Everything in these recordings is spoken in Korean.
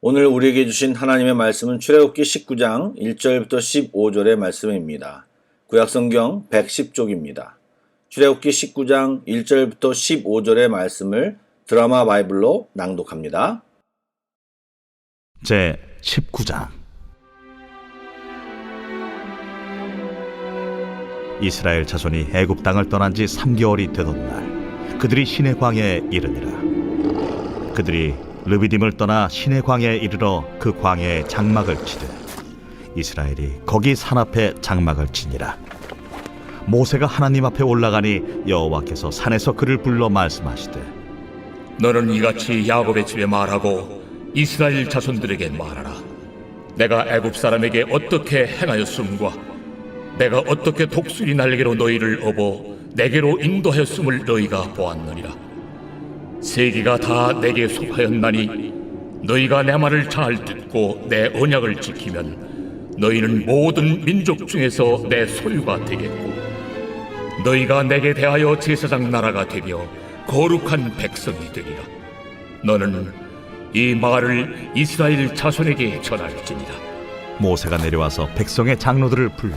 오늘 우리에게 주신 하나님의 말씀은 출애굽기 19장 1절부터 15절의 말씀입니다. 구약성경 110쪽입니다. 출애굽기 19장 1절부터 15절의 말씀을 드라마 바이블로 낭독합니다. 제 19장. 이스라엘 자손이 애굽 땅을 떠난 지 3개월이 되던 날, 그들이 시내 광야에 이르니라. 그들이 르비딤을 떠나 시내 광야에 이르러 그 광야에 장막을 치되 이스라엘이 거기 산 앞에 장막을 치니라. 모세가 하나님 앞에 올라가니 여호와께서 산에서 그를 불러 말씀하시되, 너는 이같이 야곱의 집에 말하고 이스라엘 자손들에게 말하라. 내가 애굽 사람에게 어떻게 행하였음과 내가 어떻게 독수리 날개로 너희를 업어 내게로 인도하였음을 너희가 보았느니라. 세계가 다 내게 속하였나니 너희가 내 말을 잘 듣고 내 언약을 지키면 너희는 모든 민족 중에서 내 소유가 되겠고 너희가 내게 대하여 제사장 나라가 되며 거룩한 백성이 되리라. 너는 이 말을 이스라엘 자손에게 전할지니라. 모세가 내려와서 백성의 장로들을 불러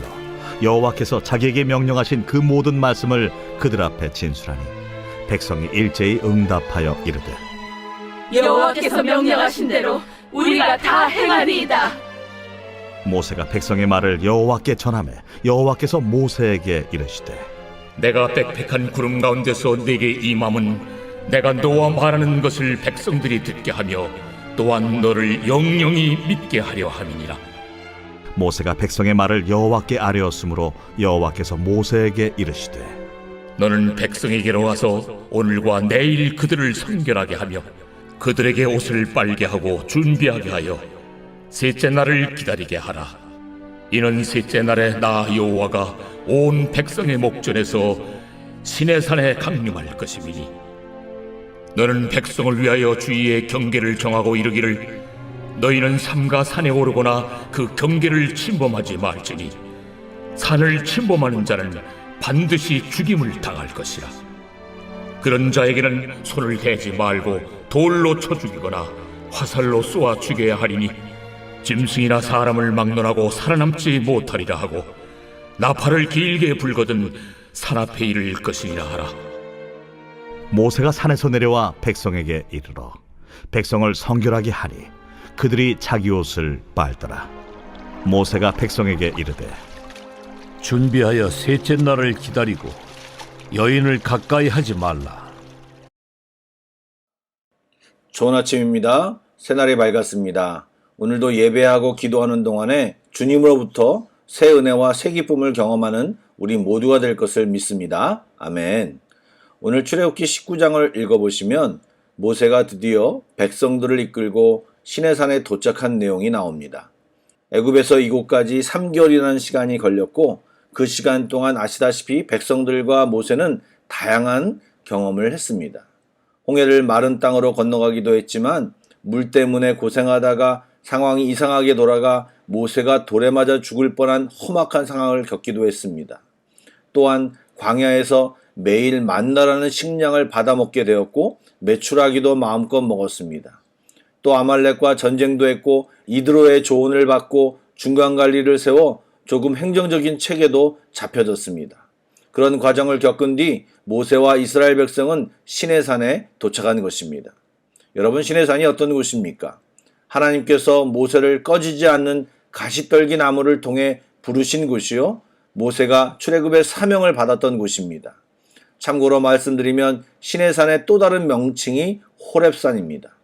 여호와께서 자기에게 명령하신 그 모든 말씀을 그들 앞에 진술하니 백성이 일제히 응답하여 이르되, 여호와께서 명령하신 대로 우리가 다 행하리이다. 모세가 백성의 말을 여호와께 전하매 여호와께서 모세에게 이르시되, 내가 빽빽한 구름 가운데서 네게 임함은 내가 너와 말하는 것을 백성들이 듣게 하며 또한 너를 영영히 믿게 하려 함이니라. 모세가 백성의 말을 여호와께 아뢰었으므로 여호와께서 모세에게 이르시되, 너는 백성에게로 와서 오늘과 내일 그들을 성결하게 하며 그들에게 옷을 빨게 하고 준비하게 하여 셋째 날을 기다리게 하라. 이는 셋째 날에 나 여호와가 온 백성의 목전에서 시내산에 강림할 것임이니 너는 백성을 위하여 주위의 경계를 정하고 이르기를 너희는 삼가 산에 오르거나 그 경계를 침범하지 말지니 산을 침범하는 자는 반드시 죽임을 당할 것이라. 그런 자에게는 손을 대지 말고 돌로 쳐 죽이거나 화살로 쏘아 죽여야 하리니 짐승이나 사람을 막론하고 살아남지 못하리라 하고 나팔을 길게 불거든 산 앞에 이를 것이니라 하라. 모세가 산에서 내려와 백성에게 이르러 백성을 성결하게 하니 그들이 자기 옷을 빨더라. 모세가 백성에게 이르되, 준비하여 셋째 날을 기다리고 여인을 가까이 하지 말라. 좋은 아침입니다. 새날이 밝았습니다. 오늘도 예배하고 기도하는 동안에 주님으로부터 새 은혜와 새 기쁨을 경험하는 우리 모두가 될 것을 믿습니다. 아멘. 오늘 출애굽기 19장을 읽어보시면 모세가 드디어 백성들을 이끌고 시내산에 도착한 내용이 나옵니다. 애굽에서 이곳까지 3개월이라는 시간이 걸렸고 그 시간 동안 아시다시피 백성들과 모세는 다양한 경험을 했습니다. 홍해를 마른 땅으로 건너가기도 했지만 물 때문에 고생하다가 상황이 이상하게 돌아가 모세가 돌에 맞아 죽을 뻔한 험악한 상황을 겪기도 했습니다. 또한 광야에서 매일 만나라는 식량을 받아먹게 되었고 메추라기도 마음껏 먹었습니다. 또 아말렉과 전쟁도 했고 이드로의 조언을 받고 중간관리를 세워 조금 행정적인 체계도 잡혀졌습니다. 그런 과정을 겪은 뒤 모세와 이스라엘 백성은 시내산에 도착한 것입니다. 여러분, 시내산이 어떤 곳입니까? 하나님께서 모세를 꺼지지 않는 가시떨기 나무를 통해 부르신 곳이요, 모세가 출애굽의 사명을 받았던 곳입니다. 참고로 말씀드리면 시내산의 또 다른 명칭이 호렙산입니다.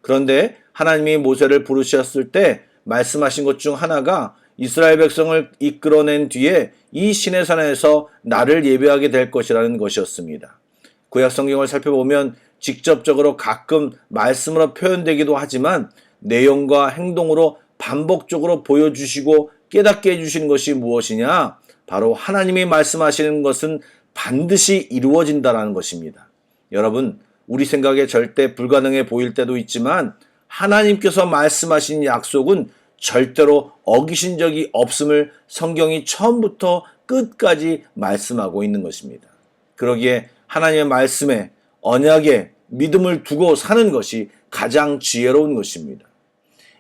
그런데 하나님이 모세를 부르셨을 때 말씀하신 것 중 하나가 이스라엘 백성을 이끌어낸 뒤에 이 시내산에서 나를 예배하게 될 것이라는 것이었습니다. 구약 성경을 살펴보면 직접적으로 가끔 말씀으로 표현되기도 하지만 내용과 행동으로 반복적으로 보여주시고 깨닫게 해주시는 것이 무엇이냐? 바로 하나님이 말씀하시는 것은 반드시 이루어진다는 것입니다. 여러분, 우리 생각에 절대 불가능해 보일 때도 있지만 하나님께서 말씀하신 약속은 절대로 어기신 적이 없음을 성경이 처음부터 끝까지 말씀하고 있는 것입니다. 그러기에 하나님의 말씀에 언약에 믿음을 두고 사는 것이 가장 지혜로운 것입니다.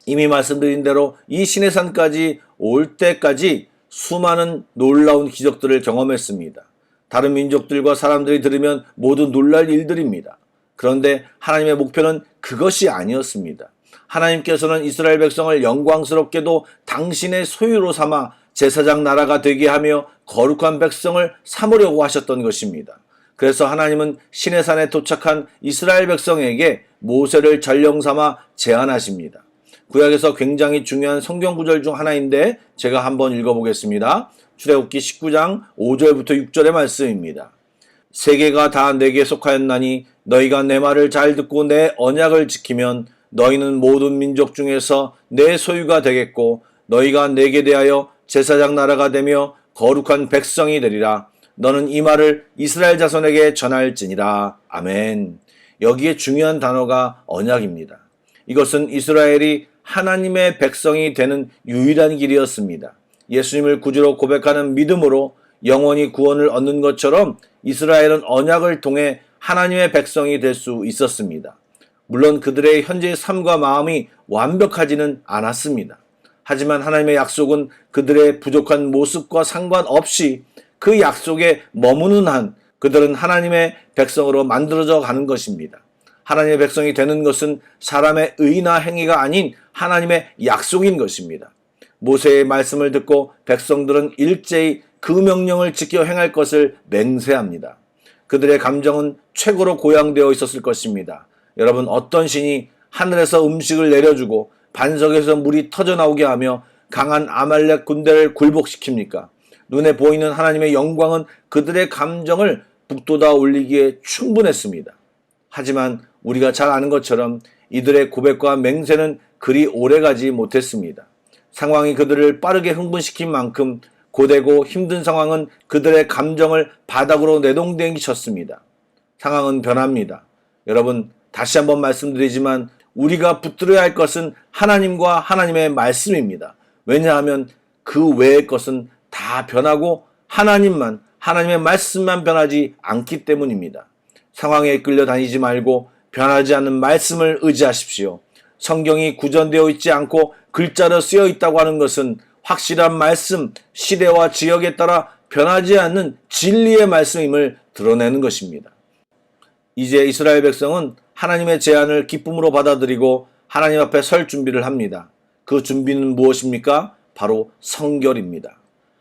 이미 말씀드린 대로 이 시내산까지 올 때까지 수많은 놀라운 기적들을 경험했습니다. 다른 민족들과 사람들이 들으면 모두 놀랄 일들입니다. 그런데 하나님의 목표는 그것이 아니었습니다. 하나님께서는 이스라엘 백성을 영광스럽게도 당신의 소유로 삼아 제사장 나라가 되게 하며 거룩한 백성을 삼으려고 하셨던 것입니다. 그래서 하나님은 시내산에 도착한 이스라엘 백성에게 모세를 전령 삼아 제안하십니다. 구약에서 굉장히 중요한 성경 구절 중 하나인데 제가 한번 읽어보겠습니다. 출애굽기 19장 5절부터 6절의 말씀입니다. 세계가 다 내게 속하였나니 너희가 내 말을 잘 듣고 내 언약을 지키면 너희는 모든 민족 중에서 내 소유가 되겠고 너희가 내게 대하여 제사장 나라가 되며 거룩한 백성이 되리라. 너는 이 말을 이스라엘 자손에게 전할지니라. 아멘. 여기에 중요한 단어가 언약입니다. 이것은 이스라엘이 하나님의 백성이 되는 유일한 길이었습니다. 예수님을 구주로 고백하는 믿음으로 영원히 구원을 얻는 것처럼 이스라엘은 언약을 통해 하나님의 백성이 될 수 있었습니다. 물론 그들의 현재의 삶과 마음이 완벽하지는 않았습니다. 하지만 하나님의 약속은 그들의 부족한 모습과 상관없이 그 약속에 머무는 한 그들은 하나님의 백성으로 만들어져 가는 것입니다. 하나님의 백성이 되는 것은 사람의 의나 행위가 아닌 하나님의 약속인 것입니다. 모세의 말씀을 듣고 백성들은 일제히 그 명령을 지켜 행할 것을 맹세합니다. 그들의 감정은 최고로 고양되어 있었을 것입니다. 여러분, 어떤 신이 하늘에서 음식을 내려주고 반석에서 물이 터져나오게 하며 강한 아말렉 군대를 굴복시킵니까? 눈에 보이는 하나님의 영광은 그들의 감정을 북돋아 올리기에 충분했습니다. 하지만 우리가 잘 아는 것처럼 이들의 고백과 맹세는 그리 오래가지 못했습니다. 상황이 그들을 빠르게 흥분시킨 만큼 고되고 힘든 상황은 그들의 감정을 바닥으로 내동댕기쳤습니다. 상황은 변합니다. 여러분, 다시 한번 말씀드리지만 우리가 붙들어야 할 것은 하나님과 하나님의 말씀입니다. 왜냐하면 그 외의 것은 다 변하고 하나님만, 하나님의 말씀만 변하지 않기 때문입니다. 상황에 끌려 다니지 말고 변하지 않는 말씀을 의지하십시오. 성경이 구전되어 있지 않고 글자로 쓰여 있다고 하는 것은 확실한 말씀, 시대와 지역에 따라 변하지 않는 진리의 말씀임을 드러내는 것입니다. 이제 이스라엘 백성은 하나님의 제안을 기쁨으로 받아들이고 하나님 앞에 설 준비를 합니다. 그 준비는 무엇입니까? 바로 성결입니다.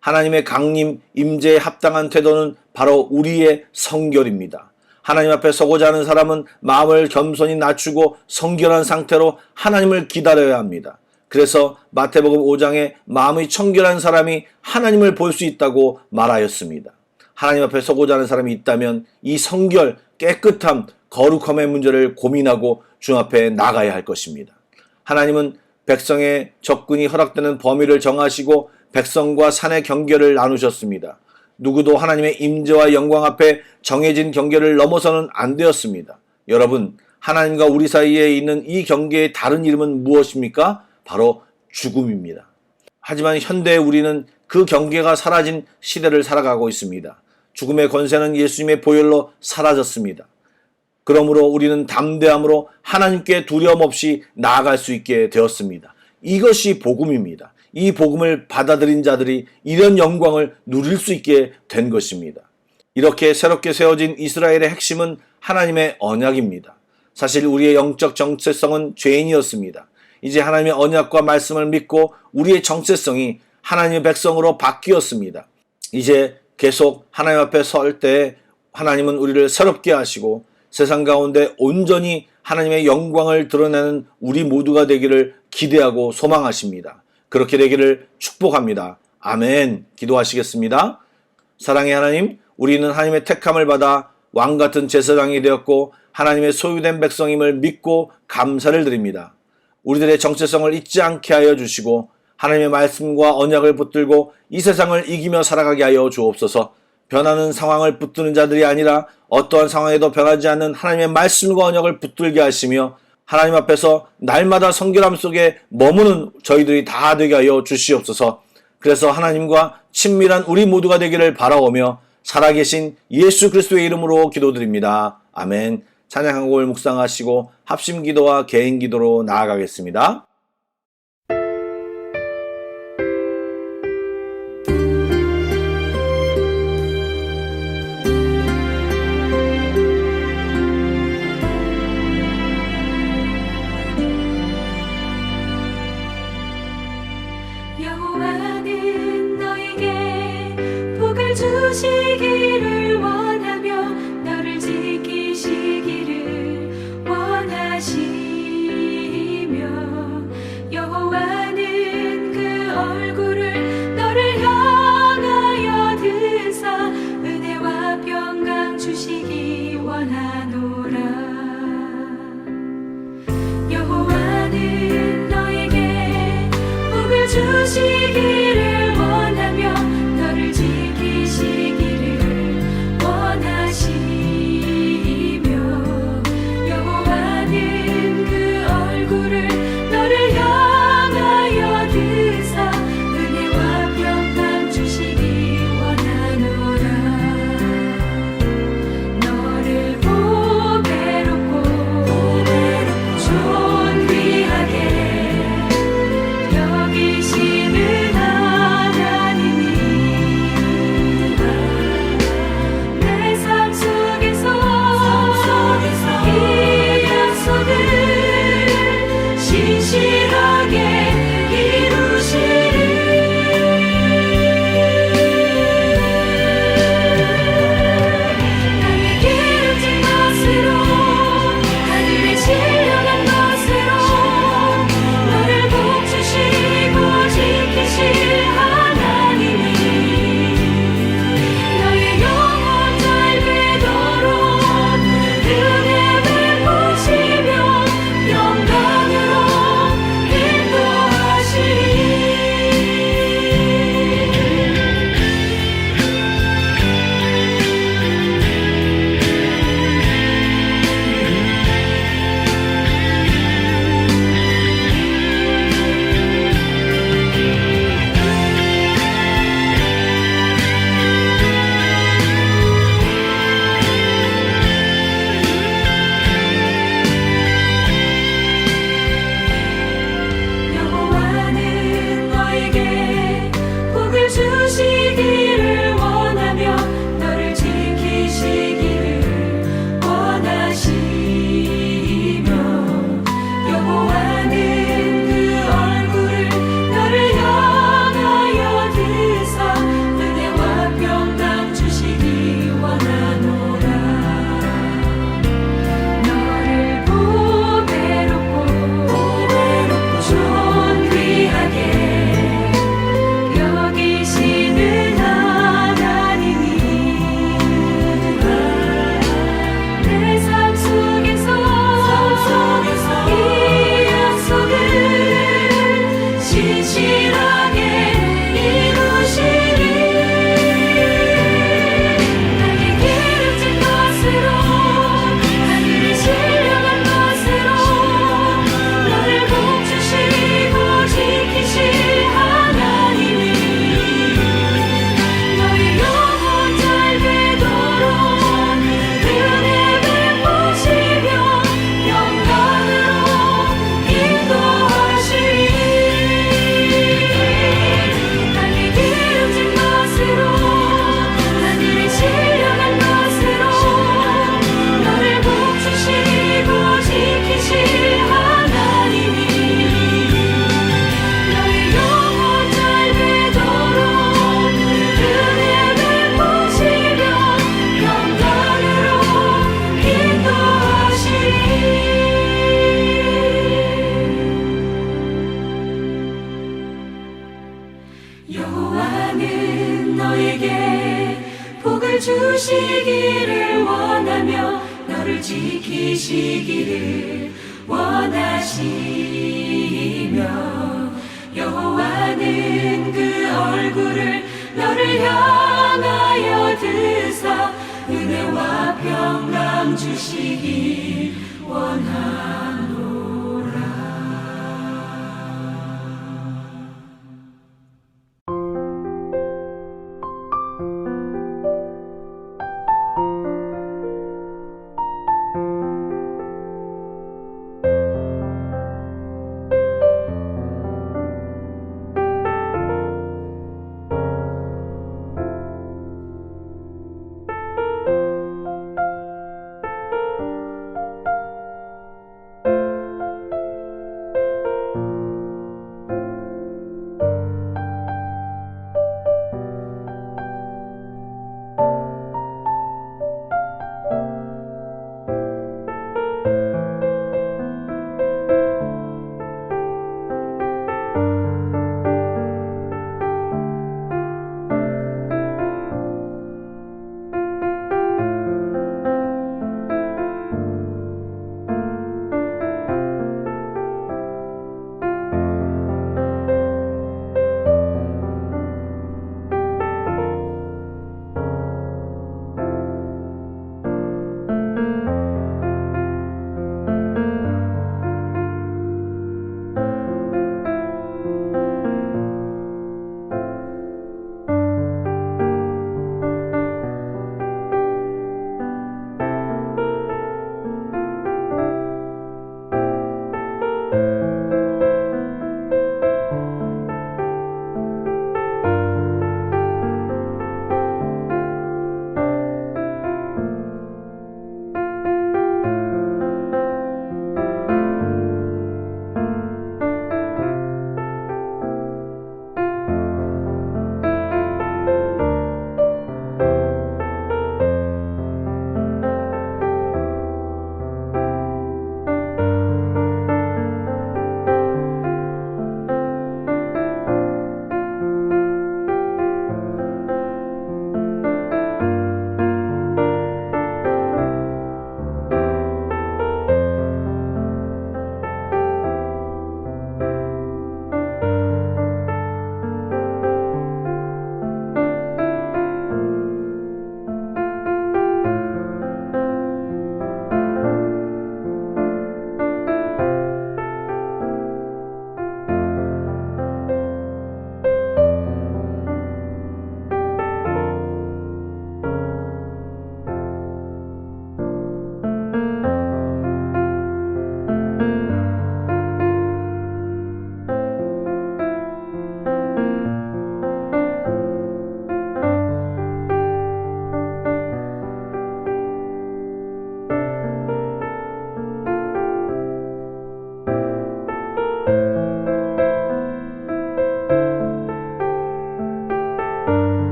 하나님의 강림, 임재에 합당한 태도는 바로 우리의 성결입니다. 하나님 앞에 서고자 하는 사람은 마음을 겸손히 낮추고 성결한 상태로 하나님을 기다려야 합니다. 그래서 마태복음 5장에 마음이 청결한 사람이 하나님을 볼 수 있다고 말하였습니다. 하나님 앞에 서고자 하는 사람이 있다면 이 성결, 깨끗함, 거룩함의 문제를 고민하고 주 앞에 나가야 할 것입니다. 하나님은 백성의 접근이 허락되는 범위를 정하시고 백성과 산의 경계를 나누셨습니다. 누구도 하나님의 임재와 영광 앞에 정해진 경계를 넘어서는 안 되었습니다. 여러분, 하나님과 우리 사이에 있는 이 경계의 다른 이름은 무엇입니까? 바로 죽음입니다. 하지만 현대의 우리는 그 경계가 사라진 시대를 살아가고 있습니다. 죽음의 권세는 예수님의 보혈로 사라졌습니다. 그러므로 우리는 담대함으로 하나님께 두려움 없이 나아갈 수 있게 되었습니다. 이것이 복음입니다. 이 복음을 받아들인 자들이 이런 영광을 누릴 수 있게 된 것입니다. 이렇게 새롭게 세워진 이스라엘의 핵심은 하나님의 언약입니다. 사실 우리의 영적 정체성은 죄인이었습니다. 이제 하나님의 언약과 말씀을 믿고 우리의 정체성이 하나님의 백성으로 바뀌었습니다. 이제 계속 하나님 앞에 설 때 하나님은 우리를 새롭게 하시고 세상 가운데 온전히 하나님의 영광을 드러내는 우리 모두가 되기를 기대하고 소망하십니다. 그렇게 되기를 축복합니다. 아멘. 기도하시겠습니다. 사랑의 하나님, 우리는 하나님의 택함을 받아 왕같은 제사장이 되었고 하나님의 소유된 백성임을 믿고 감사를 드립니다. 우리들의 정체성을 잊지 않게 하여 주시고 하나님의 말씀과 언약을 붙들고 이 세상을 이기며 살아가게 하여 주옵소서. 변하는 상황을 붙드는 자들이 아니라 어떠한 상황에도 변하지 않는 하나님의 말씀과 언약을 붙들게 하시며 하나님 앞에서 날마다 성결함 속에 머무는 저희들이 다 되게 하여 주시옵소서. 그래서 하나님과 친밀한 우리 모두가 되기를 바라오며 살아계신 예수 그리스도의 이름으로 기도드립니다. 아멘. 찬양 한 곡을 묵상하시고 합심 기도와 개인 기도로 나아가겠습니다. 복을 주시기를 원하며 너를 지키시기를 원하시며 여호와는 그 얼굴을 너를 향하여 드사 은혜와 평강 주시기 원하노라. 여호와는 너에게 복을 주시기를 원하며 너를 지키시기를 원하시며 여호와는 그 얼굴을 너를 향하여 드사 은혜와 평강 주시기 원하노라. 너를 보배롭고 존귀하게 여기시는 하나님이 내 삶 속에서 이 약속을 신실하게 이루시리. 나의 기름진 것으로 하늘의 신령한 것으로 너를 복주시고 지키실 하나님이 너의 영혼 잘 되도록 은혜 베푸시며 영광으로 인도하시리. 여호와는 너에게 복을 주시기를 원하며 너를 지키시기를 원하시며 여호와는 그 얼굴을 너를 향하여 드사 은혜와 평강 주시기 원하노라. 너를 보배롭고 존귀하게 여기시는 하나님이 내 삶 속에서 이 약속을 신실하게 이루시리. 나의 기름진 것으로 하늘의 신령한 것으로 너를 복주시고 지키실 하나님이 너의 영혼 잘 되도록 은혜 베푸시며 영광으로 인도하시리. 나의 기름진 것으로 하늘의 신령한 것으로 너를 복주시고 지키실 하나님이 너의 영혼 잘 되도록 은혜 베푸시며 영광으로 인도하시리. 여호와는 너에게 복을 주시기를 원하며 너를 지키시기를 원하시며 여호와는 그 얼굴을 너를 향하여 드사 은혜와 평강 주시기 원하노라.